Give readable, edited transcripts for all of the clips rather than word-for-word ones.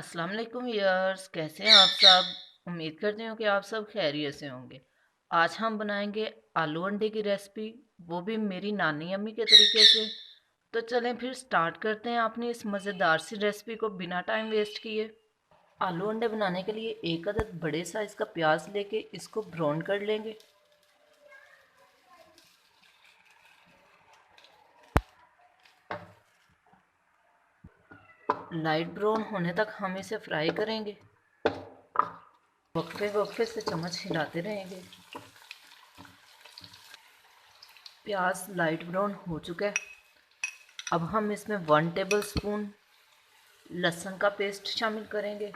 अस्सलाम वालेकुम व्यूअर्स, कैसे हैं आप सब। उम्मीद करती हूँ कि आप सब खैरियत से होंगे। आज हम बनाएंगे आलू अंडे की रेसिपी, वो भी मेरी नानी अम्मी के तरीके से। तो चलें फिर स्टार्ट करते हैं अपनी इस मज़ेदार सी रेसिपी को बिना टाइम वेस्ट किए। आलू अंडे बनाने के लिए एक अदद बड़े साइज़ का प्याज लेके इसको ब्राउन कर लेंगे। लाइट ब्राउन होने तक हम इसे फ्राई करेंगे। वक्फे वक्फे से चम्मच हिलाते रहेंगे। प्याज लाइट ब्राउन हो चुका है। अब हम इसमें 1 टेबल स्पून लहसुन का पेस्ट शामिल करेंगे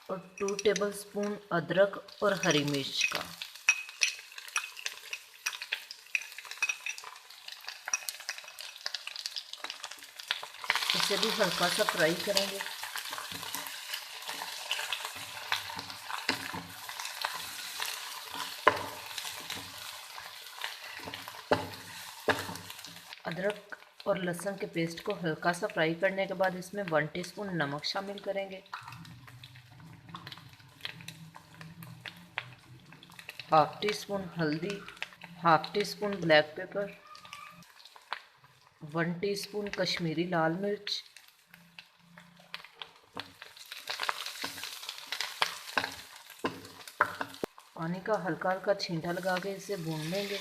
और 2 टेबल स्पून अदरक और हरी मिर्च का। इसे भी हल्का सा फ्राई करेंगे। अदरक और लहसुन के पेस्ट को हल्का सा फ्राई करने के बाद इसमें 1 टीस्पून नमक शामिल करेंगे, हाफ टी स्पून हल्दी, half teaspoon black pepper, 1 teaspoon Kashmiri लाल मिर्च, पानी का हल्का हल्का छींटा लगा के इसे भून लेंगे।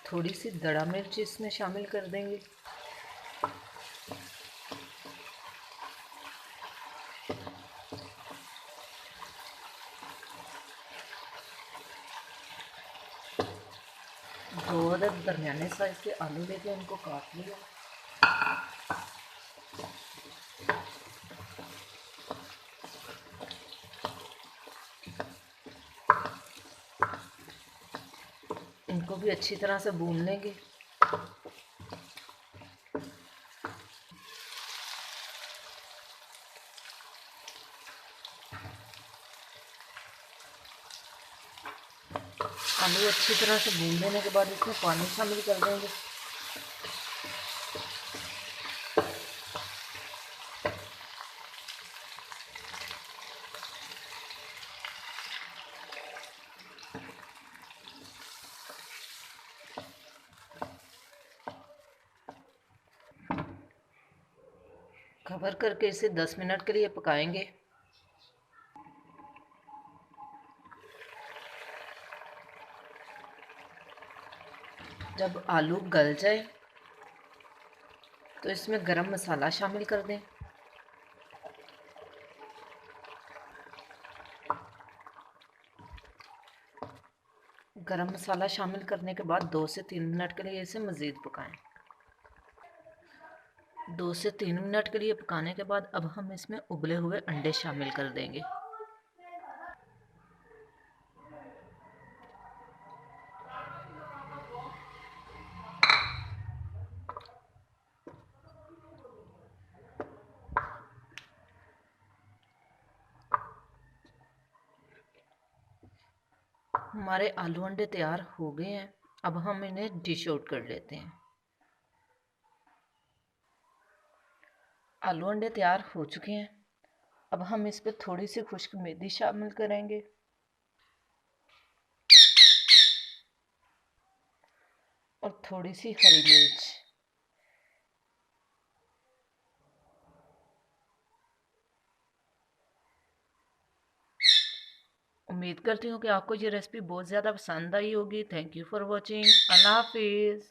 थोड़ी सी दड़ा मिर्च इसमें शामिल कर देंगे। दो अदद दरमियाने साइज के आलू लेके उनको काट लिया। इनको भी अच्छी तरह से भून लेंगे। आलू अच्छी तरह से भून लेने के बाद इसमें पानी शामिल कर देंगे। कवर करके इसे 10 मिनट के लिए पकाएंगे। जब आलू गल जाए तो इसमें गरम मसाला शामिल कर दें। गरम मसाला शामिल करने के बाद 2 से 3 मिनट के लिए इसे मज़ीद पकाएं। 2 से 3 मिनट के लिए पकाने के बाद अब हम इसमें उबले हुए अंडे शामिल कर देंगे। हमारे आलू अंडे तैयार हो गए हैं। अब हम इन्हें डिश आउट कर लेते हैं। आलू अंडे तैयार हो चुके हैं। अब हम इस पर थोड़ी सी खुश्क मेथी शामिल करेंगे और थोड़ी सी हरी मिर्च। उम्मीद करती हूँ कि आपको ये रेसिपी बहुत ज़्यादा पसंद आई होगी। Thank you for watching. अल्लाह हाफिज़।